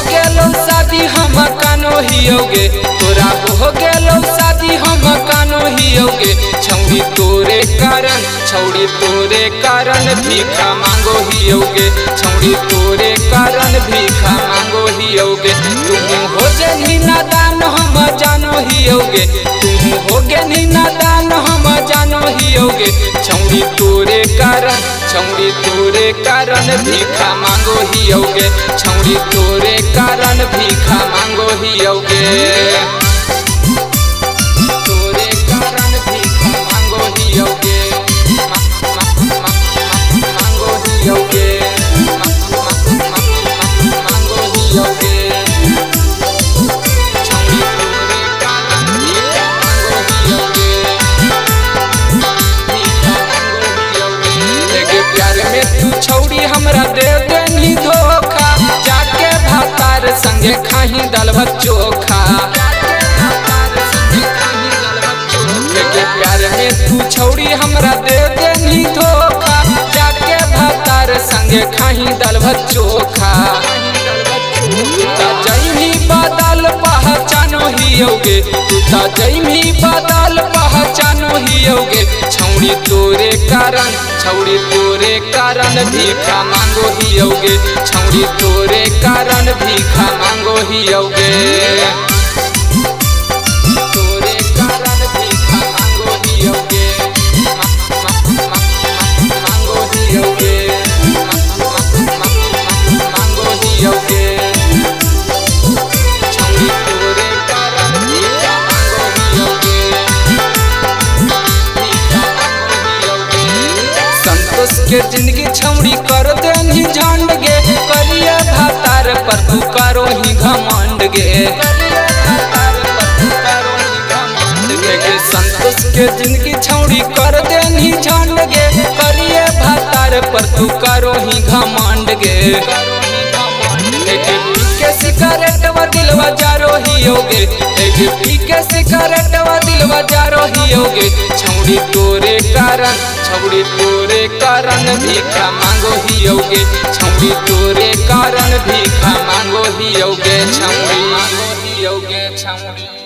गेलो शादी हम कानो हियोगे, तोरा हो गेलो शादी हम कानो हियोगे। छौड़ी तोरे कारण भीखा मांगो हियोगे, छौड़ी तोरे कारण भीखा मांगो हियोगे। तुम हो जे नादान हम जानो हियोगे, तुम हो गे नादान हम जानो हियोगे। छौड़ी तोरे कारण भीखा मांगो हियोगे, छौड़ी तोरे कारण भीखा मांगो हियोगे। तोरे कारण भीखा मांगो हियोगे, मांगो हियोगे, मांगो हियोगे। छौड़ी तोरे कारण भीखा मांगो हियोगे, भीखा मांगो हियोगे। एगे प्यार में तू छौड़ी हमरा दे देनी धोखा, जाके भातार संगे खाही दाल भात चोखा। एगे प्यार में तू छौड़ी हमरा दे देनी धोखा, जाके भातार संगे खाही दाल भात चोखा। जैमी बादल पहचानो हियोगे, तू जैमी बादल पहचानो हियोगे। छौड़ी तोरे कारण भीखा मांगो हियोगे, छौड़ी तोरे कारण भीखा मांगो हियोगे। तोरे कारण भीखा मांगो हियोगे, मांगो हियोगे, मांगो हियोगे। छौड़ी तोरे कारण भीखा मांगो हियोगे, भीखा मांगो हियोगे। संतोष के जिंदगी छौड़ी कर देनी झंड गे, करिए भातार पर तू करो ही घमंड गे। संतोष के जिंदगी छौड़ी कर देनी झंड गे, करिए भातार पर तू करो ही घमंड गे। के सिगरेट व दिलवा जारो हियोगे, एक पी के सिगरेट व दिलवा जारो हियोगे। छौड़ी तोरे कारण भीखा मांगो हियोगे, छौड़ी तोरे कारण भीखा मांगो हियोगे। छौड़ी मांगो हियोगे, छौड़ी।